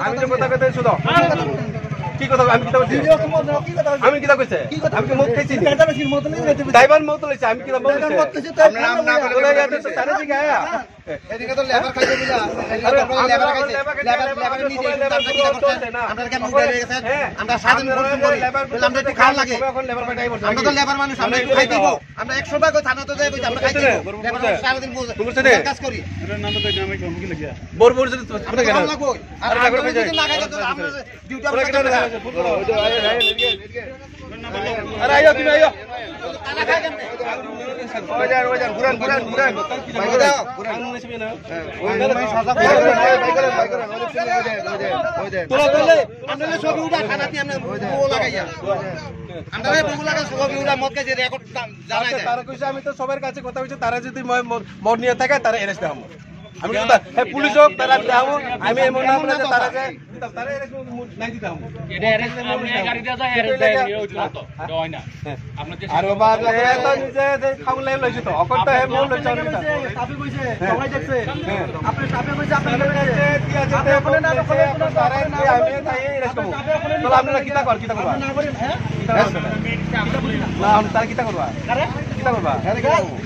আমি তো কথা কইতে শুধু কি কথা আমি কি কথা কইছি আমি কি কথা কইছে আমি কি মত খাইছি ড্রাইভার মত লইছে আমি কি কথা বলছি আমরা নাম না বলে গেছে তো তারে কি গায়া এদিকে তো লেবার খাইতে দিলা লেবার খাইতে লেবার নিচে আমরা কেমন হয়ে গেছে আমরা স্বাধীন করি আমরা একটু খাওয়া লাগে এখন লেবার পাঠাই বলছি আমরা তো লেবার মানুষ আমরা খাই দিব আমরা 100 টাকা থানা তো যাই কইছি আমরা খাই দিব লেবার সারা দিন কাজ করি এর নাম তো আমি কম কি লাগিয়া বরবর যদি আমরা কেন লাগবো আর আমরা যদি না খাই তো আমরা ডিউটি আমরা কেন अरे आयो तुम आयो खाना खाए केमने ओजार गुरान भाई दाও गुरान নেছবি না ওই সাজা ভাই করেন তোরা বলে আমরা ছবি উঠা খানা দিয়ে আমরা বউ লাগাইয়া আমরা বউ লাগা ছবি উঠা মত কে যে রেকর্ড জানাই যায় তারা কইছে আমি তো সবার কাছে কথা কইছি তারা যদি মদ নিয়ে থাকে তারা এরেস্ট দেব আমি কথা হে পুলিশ হোক তারা দাও আমি এমন না বলে তারা যে তারা এরেস্ট নাই দিতাম এটা এরেস্ট আপনি গাড়ি দিয়ে যায় এরেস্ট দেয় ওইটা তো হয় না আপনি যে আর বাবা হে তো নিজে খাউন লাই লইছে তো অকন তো হে মন লইছে সাপে কইছে সবাই দেখছে আপনি সাপে কইছে আপনি কইছে আপনি বলে না তারা আমি তাই এরেস্ট করব তো আপনারা কিটা করবা না করেন হ্যাঁ না আমি তারা কিটা করবা আরে কিটা করবা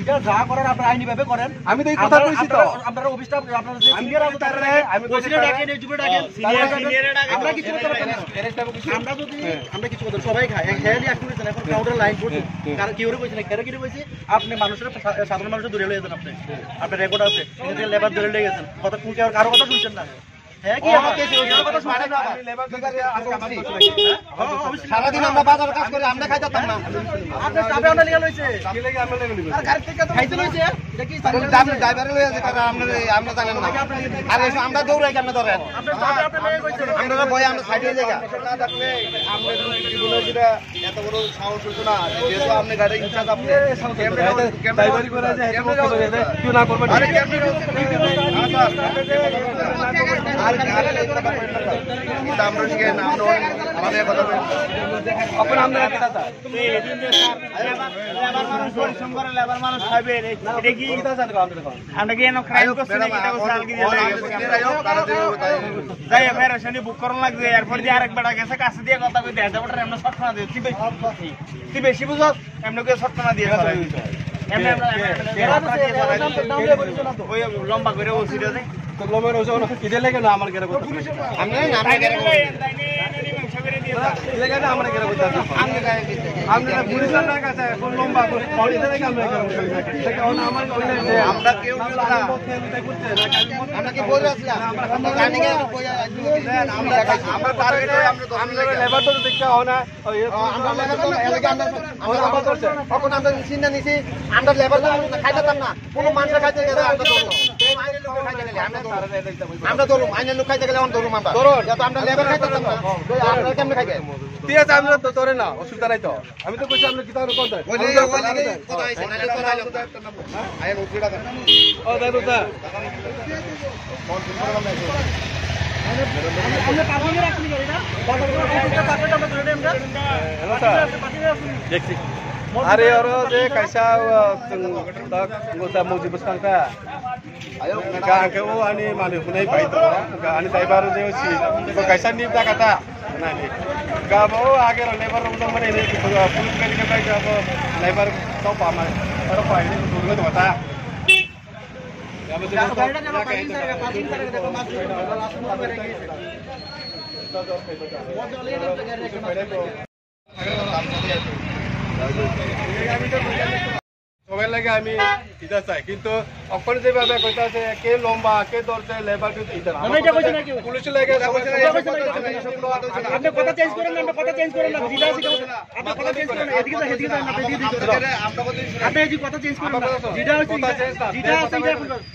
এটা যা করার আপনি আইনি ভাবে করেন আমি তো এই কথা কইছি তো আপনারা অফিসটা আপনারা যে সিনিয়র আছে তারা আমি কইছি ডাকেন এই জুবে ডাকেন সিনিয়র আমরা কিছু করতে পারি না আমরা যদি আমরা কিছু করতে সবাই খায় হেলি এক মিনিট এখন কাউন্টার লাইন করছে কারণ কি ওরে কইছে না কেন কি কইছে আপনি মানুষের সাধারণ মানুষের দূরে লয়ে যান আপনি রেকর্ড আছে এই যে লেবার দূরে লয়ে গেছেন কথা কোন কারো কথা শুনছেন না হ্যাঁ কি আমাকে ওর কথা শুনছেন না আমি লেবার দোকানে আজকে কাজ করছি সারা দিন আমরা বাজারে কাজ করি আমরা খাইতাম না আপনি চাপে আমরা লিয়া লইছে কি লাগি আমরা লাগি আর গাড়ি থেকে তো খাইতে লইছে এটা কি আপনি ড্রাইভারে লইয়া যে কারণ আমরা জানেন না আর আমরা দৌড়াই কেন ধরেন আপনি চাপে আপনি লইয়া কইছে আমরা ভয় আমরা সাইডে জায়গা না থাকলে আমরা জীবনে যেটা এত বড় সাহস হইতো না যেহেতু আপনি গাড়ি ইনচার্জ আপনি ড্রাইভারি করে যে কি না করবেন আরে কেমনে আমরা ঠিক না আমরা আমাদের কথা এখন আমরা কি দাদা লেবার মানুষ পরিশ্রম করে লেবার মানুষ খাবে এটা কি দাদা আমরা কি এনো ক্রাইম করছি না এটা সাল কি যাই ফেরাশনি বুক করন লাগবে এরপর দিয়ে আরেক বেটা গেছে কাছে দিয়ে কথা কই দেয় যাবটা আমরা শর্টনা দিই তুই বেশি বুঝছ এমন করে শর্টনা দিয়ে এমন ওই লম্বা করে ওসিটা দেয় তো লম্বা ওসি না কি দিলে কেন আমার ঘরে কথা আমরা আমরা ঘরে এলাকাটা আমরা ঘরে কথা আমরা পুলিশের না কাছে কোন লম্বা করে পড়ি দেয় আমরা ঘরে এটা কোন আমার কইলে যে আমরা কেউ না আমরা কি বলে আসলাম আমরা জানি না আমরা টার্গেটে আমরা লেবার তো দেখা হয় না আমরা লেবার তো এলাকা আমরা লেবার করছে কখন আমরা চিন্তা নিছি আমরা লেবার খাইতাম না কোন মানুষ খাইতে গেলে আমরা ধরব আমরা ধরব আইনের লোক খাইতে গেলে আমরা ধরব আমরা যত আমরা লেবার খাইতাম না আমরা কেমনে খাইবে ঠিক আছে আমরা তো ধরে না অসুবিধা নাই তো আমি তো কইছি আমরা কি তাহলে কোন দেয় কথা আইছে না তো আইলো আইন উঠড়া দেন ও দাই দাদা কোন করলাম না আমরা পাবলিক রাখলি গাড়িটা বাজারটা পাকেটা আমরা ধরে আমরা হ্যালো স্যার দেখছি अरे और जे कैसा गोता मौजी बसतां का आयो का के वो आणि माने कुनै भाइ त आणि ड्राइभर जे सी को कैसा निपटा कता नानी का वो आगे लेबर रुम मने ने पुलिस गाड़ी का भाइ अब लेबर तो पामा तर पाइने दुर्गत होता अब जो गाड़ीला जब पार्किंग करे देखो मात्र लास्ट में करेंगे वो जो ले সবাই লাগে আমি এটা চাই কিন্তু অকল যেভাবে কইতাছে কে লম্বা কে দরজে লেবার কিন্তু এটা আমি এটা কইছি নাকি পুলিশ লাগে আপনি কথা চেঞ্জ করেন না আপনি কথা চেঞ্জ করেন না জিলা আছে আপনি কথা চেঞ্জ করেন এদিকে যা এদিকে যা আপনি এদিকে আপনি এই কথা চেঞ্জ করেন না জিলা আছে জিলা আছে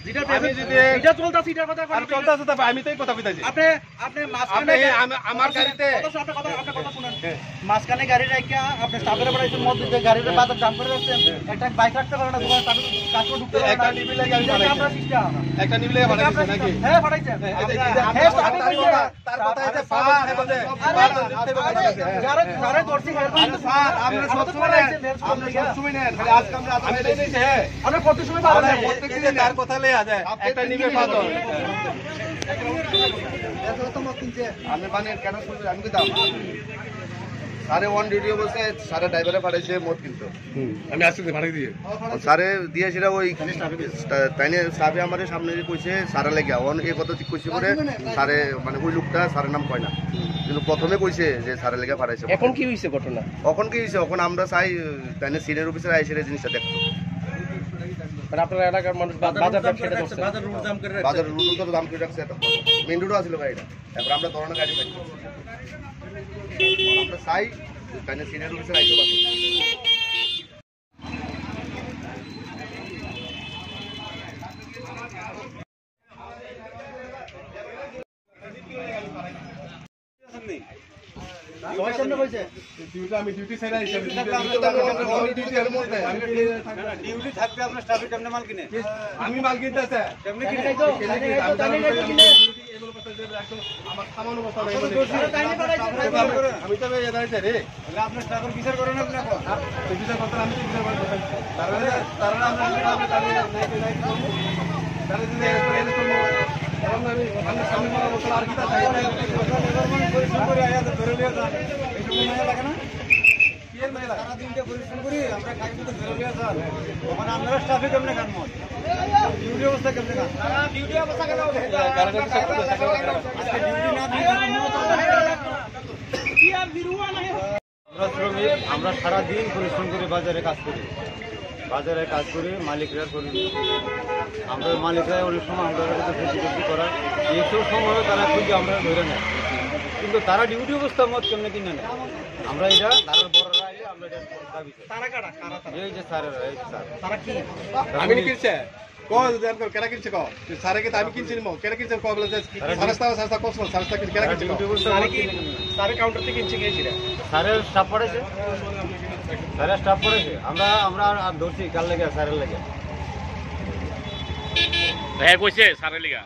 জিলা আমি যদি এটা চলতাছে এটা কথা আর চলতাছে তবে আমি তো এই কথা কইতাছি আপনি আপনি মাঝখানে আমার গাড়িতে আপনি কথা শুনেন মাঝখানে গাড়ি রাখিয়া আপনি স্টাফের বাড়াইছেন মধ্যে যে গাড়ির বাজার জাম করে রাখছেন একটা বাইক রাখতে পারেন না দোকান কাস্টমার ঢুকতে পারে একটা নিবি লাগে আমি বানাইছি একটা নিবি লাগে বানাইছি নাকি হ্যাঁ বানাইছেন তার কথা আছে স্যার বলে যারা দর্শি স্যার আপনি সব সময় নেন খালি আজকে আমরা আমি নেই হ্যাঁ আমরা কত সময় পাবো প্রত্যেকদিন তার কথা লয়ে যায় একটা নিবে পাতো আমি মানে কেন শুনছি আমি কি দাম সারে ওয়ান ডিউটি বলছে সারে ড্রাইভারে পাঠাইছে মদ কিনতো আমি আসতে ভাড়া দিয়ে সারে দিয়েছিল ওই তাইনে সাবে আমার সামনে কইছে সারা লেগে অন এই কথা ঠিক কইছে করে সারে মানে ওই লোকটা সারের নাম কয় না কিন্তু প্রথমে কইছে যে সারে লেগে পাঠাইছে। এখন কি হইছে ঘটনা? এখন কি হইছে এখন আমরা চাই তাইনে সিনিয়র অফিসার আইসে এই জিনিসটা দেখতো। মানে আপনার এলাকার মানুষ বাজার ব্যবসাটা করছে, বাজার রুট তো দাম করে রাখছে, মেইন রোডও আছিল গাড়িটা, তারপর আমরা ধরনের গাড়ি পাই আমরা চাই তাইনে সিনিয়র অফিসার আইসে বাসে। আমি ডিউটি ছেড়ে আইছি ডিউটি থাকবে আপনার স্টাফের কেমনে মাল কিনে আমি মাল কিনতে আছে কেমনে কিনে আমার সামান্য কথা আমি তো দাঁড়াইছে রে আপনার স্টাফের বিচার করেন আপনি এখন বিচার করতে আমি বিচার করতে তারা আমরা সামনে আর কি পরিশ্রম করে আয়া ধরে লিয়ে যান এইটুকু মনে লাগে না সারা দিনটা পরিশ্রম করি আমরা খাই তো ধরে লিয়ে যান মানে আপনারা স্টাফে কেমনে খান মত ডিউটি অবস্থা কেমনে খান ডিউটি অবস্থা কেন ডিউটি না দিয়ে কি আর বিরুয়া নাই আমরা শ্রমিক আমরা সারা দিন পরিশ্রম করে বাজারে কাজ করি মালিকরা করি আমরা মালিকরা অনেক সময় আমরা বেশি করার এইসব সময় তারা খুঁজে আমরা ধরে নেয় কিন্তু তারা ডিউটি অবস্থা মত কেমনে কিনে নেয় আমরা এটা তারা বড়রা আইলে আমরা এটা দাবি করি এই যে স্যারেরা এই স্যার তারা কি আমি কিনছে কেনা কিনছে সারে কি আমি কিনছি কেনা কিনছে কাউন্টার থেকে কিনছে গিয়েছিল স্যারের স্টাফ পড়েছে আমরা ধরছি কার লেগে স্যারের লেগে হ্যাঁ কইছে স্যারের লিগা